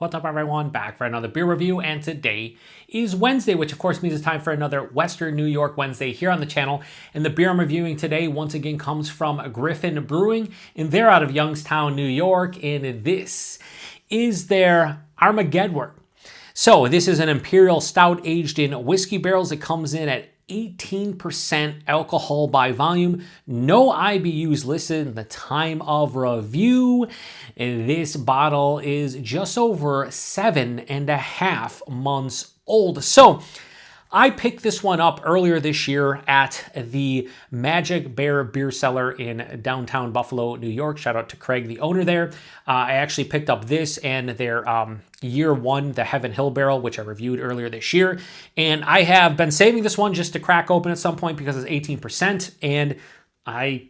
What's up, everyone? Back for another beer review, and today is Wednesday, which of course means it's time for another Western New York Wednesday here on the channel. And the beer I'm reviewing today once again comes from Griffon Brewing, and they're out of Youngstown, New York, and this is their Armagedward. So this is an Imperial Stout aged in whiskey barrels. It comes in at 18% alcohol by volume. No IBUs listed in the time of review. This bottle is just over 7.5 months old. So I picked this one up earlier this year at the Magic Bear Beer Cellar in downtown Buffalo, New York. Shout out to Craig, the owner there. I actually picked up this and their year one, the Heaven Hill barrel, which I reviewed earlier this year. And I have been saving this one just to crack open at some point because it's 18%. And I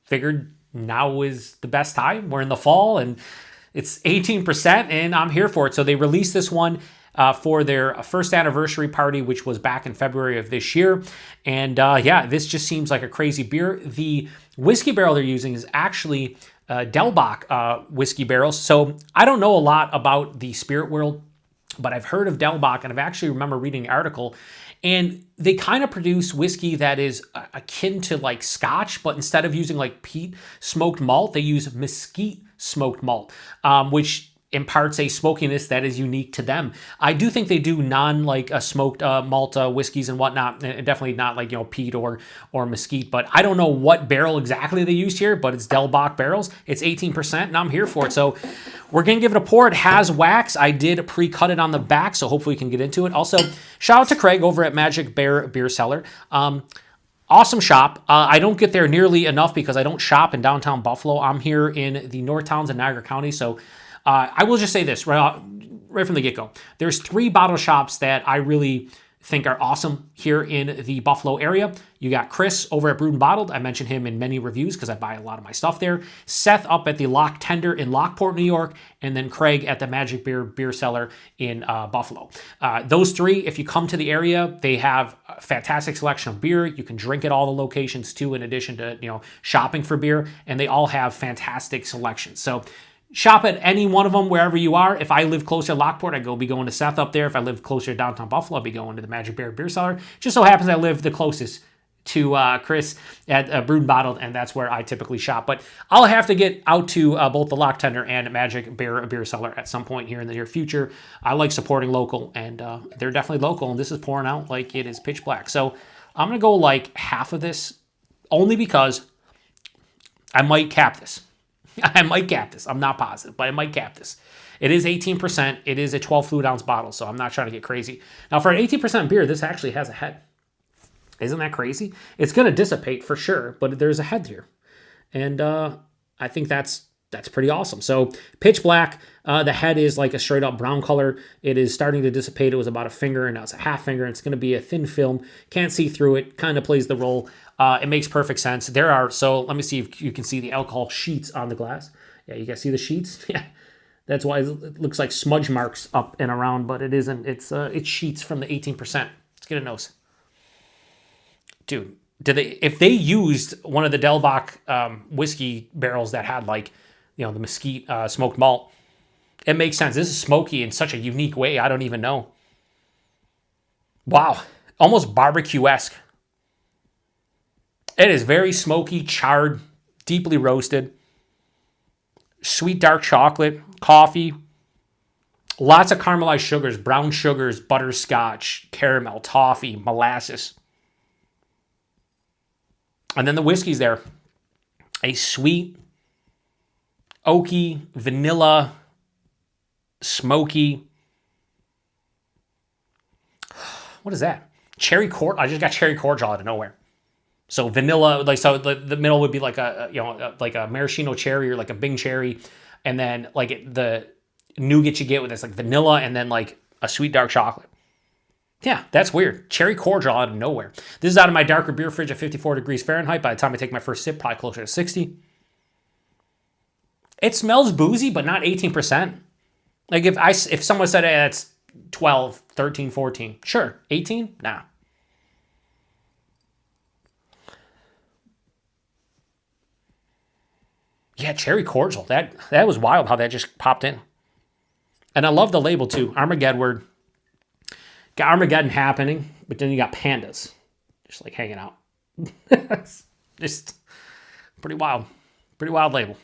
figured now is the best time. We're in the fall and it's 18% and I'm here for it. So they released this one for their first anniversary party, which was back in February of this year. And yeah, this just seems like a crazy beer. The whiskey barrel they're using is actually Delbach whiskey barrels. So I don't know a lot about the spirit world, but I've heard of Delbach, and I've actually remember reading an article, and they kind of produce whiskey that is akin to like Scotch, but instead of using like peat smoked malt, they use mesquite smoked malt, which imparts a smokiness that is unique to them. I do think they do smoked malt whiskeys and whatnot, and definitely not like, you know, peat or mesquite, but I don't know what barrel exactly they used here, but it's Delbach barrels. It's 18% and I'm here for it. So we're going to give it a pour. It has wax. I did pre-cut it on the back, so hopefully we can get into it. Also, shout out to Craig over at Magic Bear Beer Cellar. Awesome shop. I don't get there nearly enough because I don't shop in downtown Buffalo. I'm here in the North Towns in Niagara County, so I will just say this right from the get-go. There's 3 bottle shops that I really think are awesome here in the Buffalo area. You got Chris over at Brewed and Bottled. I mentioned him in many reviews because I buy a lot of my stuff there. Seth up at the Lock Tender in Lockport, New York. And then Craig at the Magic Beer Cellar in Buffalo. Those 3, if you come to the area, they have a fantastic selection of beer. You can drink at all the locations too, in addition to, you know, shopping for beer. And they all have fantastic selections. So shop at any one of them wherever you are. If I live closer to Lockport, I'd be going to Seth up there. If I live closer to downtown Buffalo, I'd be going to the Magic Bear Beer Cellar. Just so happens I live the closest to Chris at Brewed and Bottled, and that's where I typically shop. But I'll have to get out to both the Lock Tender and Magic Bear Beer Cellar at some point here in the near future. I like supporting local, and they're definitely local, and this is pouring out like it is pitch black. So I'm going to go like half of this, only because I might cap this. I might cap this. I'm not positive, but I might cap this. It is 18%. It is a 12 fluid ounce bottle, so I'm not trying to get crazy. Now, for an 18% beer, this actually has a head. Isn't that crazy? It's going to dissipate for sure, but there's a head here. And I think that's pretty awesome. So pitch black, the head is like a straight up brown color. It is starting to dissipate. It was about a finger, and now it's a half finger. It's going to be a thin film. Can't see through it. Kind of plays the role. It makes perfect sense. So let me see if you can see the alcohol sheets on the glass. Yeah, you guys see the sheets? Yeah, that's why it looks like smudge marks up and around, but it isn't. It's sheets from the 18%. Let's get a nose. Dude, if they used one of the Delbach whiskey barrels that had, like, you know, the mesquite smoked malt, it makes sense. This is smoky in such a unique way. I don't even know. Wow, almost barbecue-esque. It is very smoky, charred, deeply roasted. Sweet dark chocolate, coffee. Lots of caramelized sugars, brown sugars, butterscotch, caramel, toffee, molasses. And then the whiskey's there. A sweet, oaky, vanilla, smoky. What is that? Cherry cordial. I just got cherry cordial out of nowhere. So vanilla, like, so the middle would be like like a maraschino cherry or like a Bing cherry, and then like the nougat you get with this like vanilla, and then like a sweet dark chocolate. Yeah, that's weird. Cherry cordial out of nowhere. This is out of my darker beer fridge at 54 degrees Fahrenheit. By the time I take my first sip, probably closer to 60. It smells boozy, but not 18%. Like if someone said, hey, that's 12, 13, 14. Sure. 18? Nah. Yeah, cherry cordial. That was wild how that just popped in. And I love the label too. Armagedward. Got Armageddon happening, but then you got pandas just like hanging out. Just pretty wild. Pretty wild label.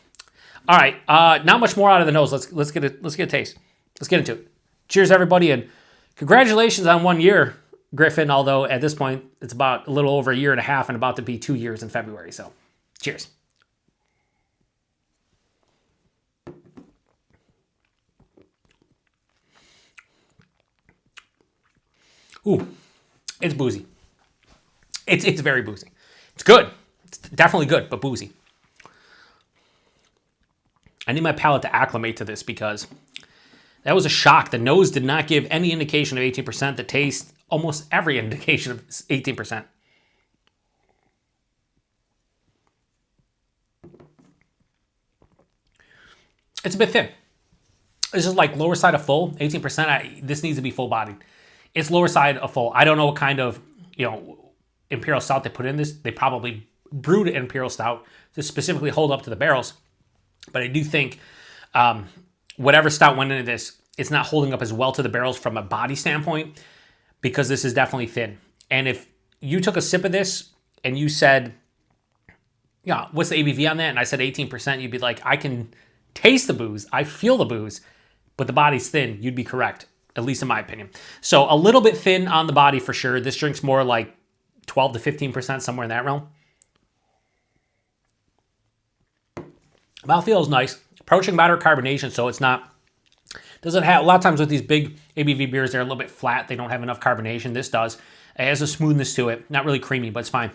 All right, not much more out of the nose. Let's get a taste. Let's get into it. Cheers, everybody, and congratulations on 1 year, Griffon. Although at this point it's about a little over a year and a half, and about to be 2 years in February. So, cheers. Ooh, it's boozy. It's very boozy. It's good. It's definitely good, but boozy. I need my palate to acclimate to this because that was a shock. The nose did not give any indication of 18%. The taste, almost every indication of 18%. It's a bit thin. This is like lower side of full, 18%. This needs to be full bodied. It's lower side of full. I don't know what kind of, Imperial Stout they put in this. They probably brewed an Imperial Stout to specifically hold up to the barrels. But I do think whatever stout went into this, it's not holding up as well to the barrels from a body standpoint because this is definitely thin. And if you took a sip of this and you said, yeah, what's the ABV on that? And I said 18%, you'd be like, I can taste the booze. I feel the booze, but the body's thin. You'd be correct, at least in my opinion. So a little bit thin on the body for sure. This drink's more like 12 to 15%, somewhere in that realm. Mouthfeel is nice. Approaching moderate carbonation, so it's not, doesn't have, a lot of times with these big ABV beers, they're a little bit flat. They don't have enough carbonation. This does. It has a smoothness to it. Not really creamy, but it's fine.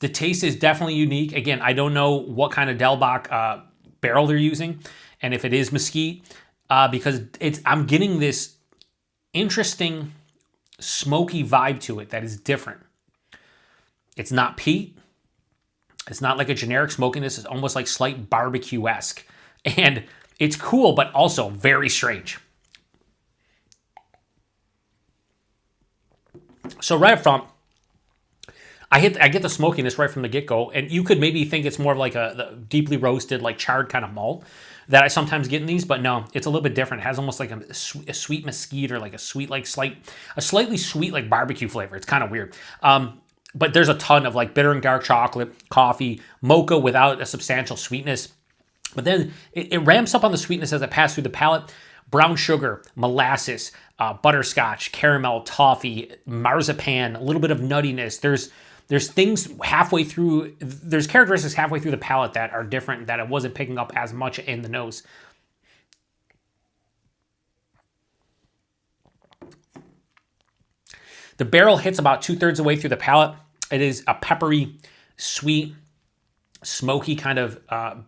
The taste is definitely unique. Again, I don't know what kind of Delbach barrel they're using, and if it is mesquite, because I'm getting this interesting smoky vibe to it that is different. It's not peat. It's not like a generic smokiness. It's almost like slight barbecue-esque. And it's cool, but also very strange. So right up front, I get the smokiness right from the get-go. And you could maybe think it's more of like the deeply roasted, like charred kind of malt that I sometimes get in these. But no, it's a little bit different. It has almost like a sweet mesquite or like a sweet, like slightly sweet like barbecue flavor. It's kind of weird. But there's a ton of like bitter and dark chocolate, coffee, mocha without a substantial sweetness. But then it ramps up on the sweetness as it passes through the palate. Brown sugar, molasses, butterscotch, caramel, toffee, marzipan, a little bit of nuttiness. There's things halfway through, there's characteristics halfway through the palate that are different that I wasn't picking up as much in the nose. The barrel hits about 2/3 of the way through the palate. It is a peppery, sweet, smoky kind of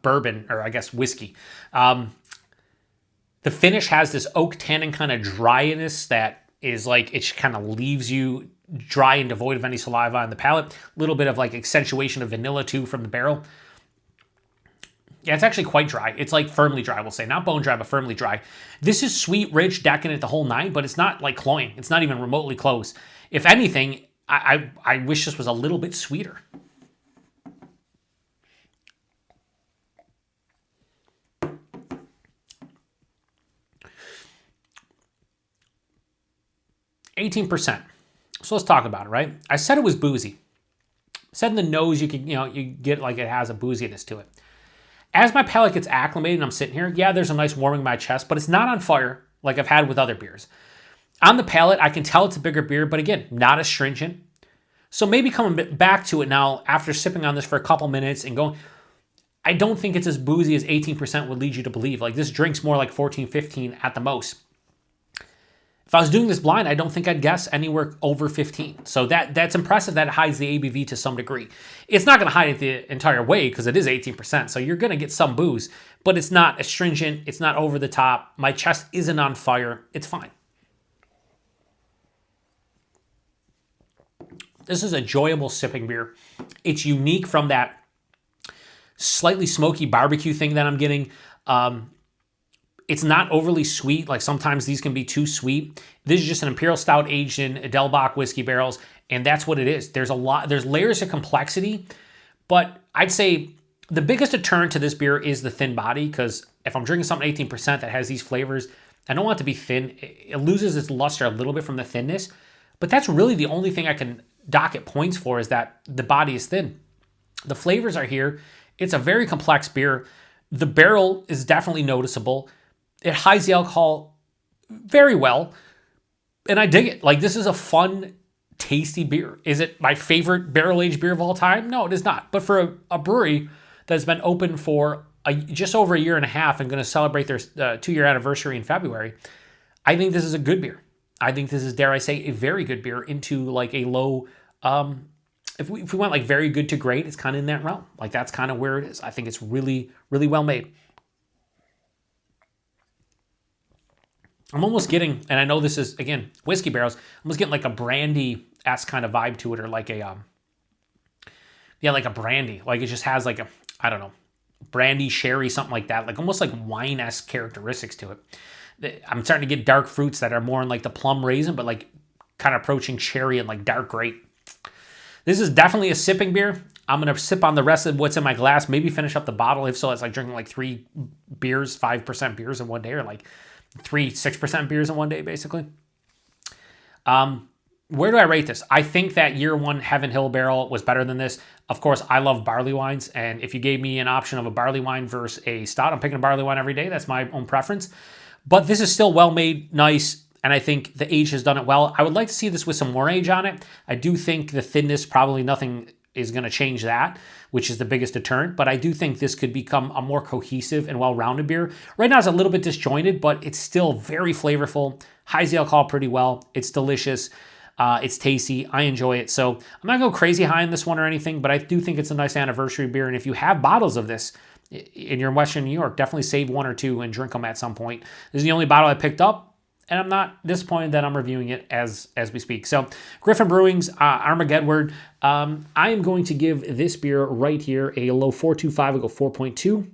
bourbon, or I guess whiskey. The finish has this oak tannin kind of dryness that is like, it kind of leaves you dry and devoid of any saliva on the palate. A little bit of like accentuation of vanilla too from the barrel. Yeah, it's actually quite dry. It's like firmly dry, we'll say. Not bone dry, but firmly dry. This is sweet, rich, decadent, the whole nine, but it's not like cloying. It's not even remotely close. If anything, I wish this was a little bit sweeter. %. So let's talk about it, right? I said it was boozy. I said in the nose you could, you get like it has a booziness to it. As my palate gets acclimated and I'm sitting here, yeah, there's a nice warming in my chest, but it's not on fire like I've had with other beers. On the palate, I can tell it's a bigger beer, but again, not astringent. So maybe coming back to it now after sipping on this for a couple minutes and going, I don't think it's as boozy as 18% would lead you to believe. Like this drink's more like 14, 15 at the most. If I was doing this blind, I don't think I'd guess anywhere over 15. So that's impressive that it hides the ABV to some degree. It's not going to hide it the entire way because it is 18%. So you're going to get some booze, but it's not astringent. It's not over the top. My chest isn't on fire. It's fine. This is a enjoyable sipping beer. It's unique from that slightly smoky barbecue thing that I'm getting. It's not overly sweet. Like sometimes these can be too sweet. This is just an Imperial Stout aged in Delbach whiskey barrels, and that's what it is. There's layers of complexity, but I'd say the biggest deterrent to this beer is the thin body because if I'm drinking something 18% that has these flavors, I don't want it to be thin. It loses its luster a little bit from the thinness, but that's really the only thing I can dock it points for, is that the body is thin. The flavors are here. It's a very complex beer. The barrel is definitely noticeable. It hides the alcohol very well, and I dig it. Like, this is a fun, tasty beer. Is it my favorite barrel-aged beer of all time? No, it is not. But for a brewery that's been open for just over a year and a half and going to celebrate their 2-year anniversary in February, I think this is a good beer. I think this is, dare I say, a very good beer into like a low, if we went like very good to great, it's kind of in that realm. Like, that's kind of where it is. I think it's really, really well made. I'm almost getting, and I know this is, again, whiskey barrels, I'm almost getting like a brandy-esque kind of vibe to it, or like a, like a brandy. Like, it just has like a, I don't know, brandy, sherry, something like that. Like, almost like wine-esque characteristics to it. I'm starting to get dark fruits that are more in like the plum raisin, but like kind of approaching cherry and like dark grape. This is definitely a sipping beer. I'm going to sip on the rest of what's in my glass, maybe finish up the bottle. If so, it's like drinking like 3 beers, 5% beers in one day, or like 6% beers in one day, basically. Where do I rate this? I think that year one Heaven Hill barrel was better than this. Of course, I love barley wines, and if you gave me an option of a barley wine versus a stout, I'm picking a barley wine every day. That's my own preference. But this is still well made, nice, and I think the age has done it well. I would like to see this with some more age on it. I do think the thinness, probably nothing is going to change that, which is the biggest deterrent. But I do think this could become a more cohesive and well-rounded beer. Right now it's a little bit disjointed, but it's still very flavorful, hides the alcohol pretty well. It's delicious. It's tasty. I enjoy it. So I'm not going to go crazy high on this one or anything, but I do think it's a nice anniversary beer. And if you have bottles of this and you're in Western New York, definitely save 1 or 2 and drink them at some point. This is the only bottle I picked up, and I'm not disappointed that I'm reviewing it as we speak. So Griffon Brewing's Armagedward. I am going to give this beer right here a low 4.25. I'll go 4.2.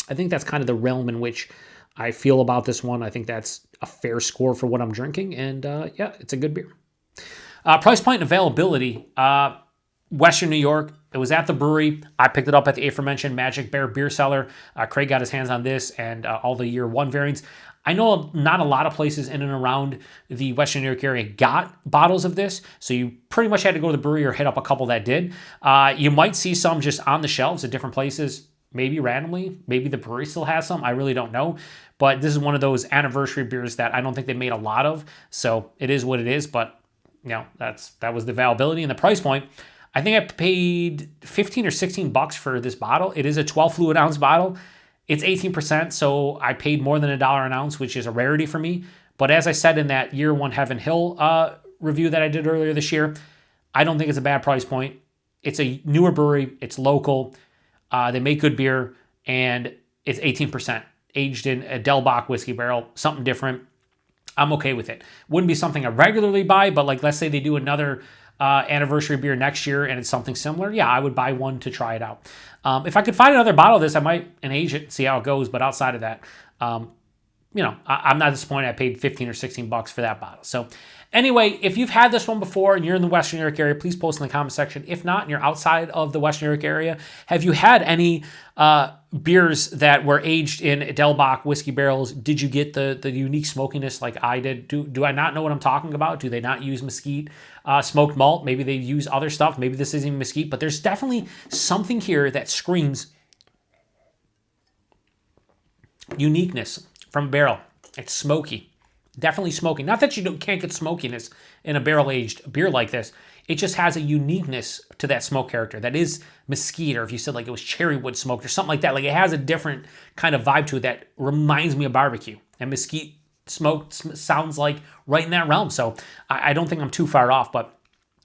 I think that's kind of the realm in which I feel about this one. I think that's a fair score for what I'm drinking, and yeah, it's a good beer. Price point and availability. Western New York. It was at the brewery. I picked it up at the aforementioned Magic Bear Beer Cellar. Craig got his hands on this and all the year one variants. I know not a lot of places in and around the Western New York area got bottles of this, so you pretty much had to go to the brewery or hit up a couple that did. You might see some just on the shelves at different places, maybe randomly. Maybe the brewery still has some. I really don't know. But this is one of those anniversary beers that I don't think they made a lot of, so it is what it is. But you know, that was the availability and the price point. I think I paid 15 or 16 bucks for this bottle. It is a 12 fluid ounce bottle. It's 18%, so I paid more than $1 an ounce, which is a rarity for me. But as I said in that year one Heaven Hill review that I did earlier this year, I don't think it's a bad price point. It's a newer brewery. It's local. They make good beer, and it's 18%, aged in a Delbach whiskey barrel, something different. I'm okay with it. Wouldn't be something I regularly buy, but like, let's say they do another anniversary beer next year and it's something similar, yeah, I would buy one to try it out. If I could find another bottle of this, I might and age it and see how it goes. But outside of that, I'm not disappointed. I paid 15 or 16 bucks for that bottle. So anyway, if you've had this one before and you're in the Western New York area, please post in the comment section. If not, and you're outside of the Western New York area, have you had any beers that were aged in Delbach whiskey barrels? Did you get the unique smokiness like I did? Do I not know what I'm talking about? Do they not use mesquite smoked malt? Maybe they use other stuff. Maybe this isn't even mesquite, but there's definitely something here that screams uniqueness from a barrel. It's smoky. Definitely smoky. Not that you can't get smokiness in a barrel-aged beer like this. It just has a uniqueness to that smoke character that is mesquite, or if you said like it was cherry wood smoked or something like that. Like, it has a different kind of vibe to it that reminds me of barbecue. And mesquite smoked sounds like right in that realm. So I don't think I'm too far off. But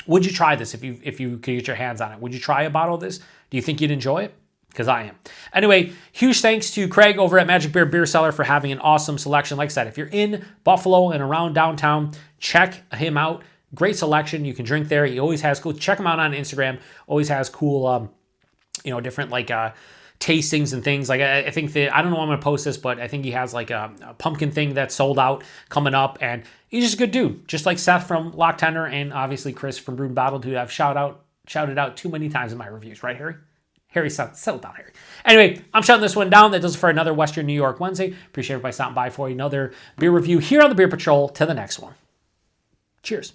would you try this if you could get your hands on it? Would you try a bottle of this? Do you think you'd enjoy it? Because I am. Anyway, huge thanks to Craig over at Magic Bear Beer Cellar for having an awesome selection. Like I said, if you're in Buffalo and around downtown, check him out. Great selection. You can drink there. He always has cool. Check him out on Instagram. Always has cool, different like tastings and things. Like I think that, I don't know when I'm going to post this, but I think he has like a pumpkin thing that's sold out coming up. And he's just a good dude. Just like Seth from Lock Tender and obviously Chris from Brewed and Bottled, who I've shouted out too many times in my reviews. Right, Harry? Harry, settle down, Harry. Anyway, I'm shutting this one down. That does it for another Western New York Wednesday. Appreciate everybody stopping by for another beer review here on the Beer Patrol. To the next one. Cheers.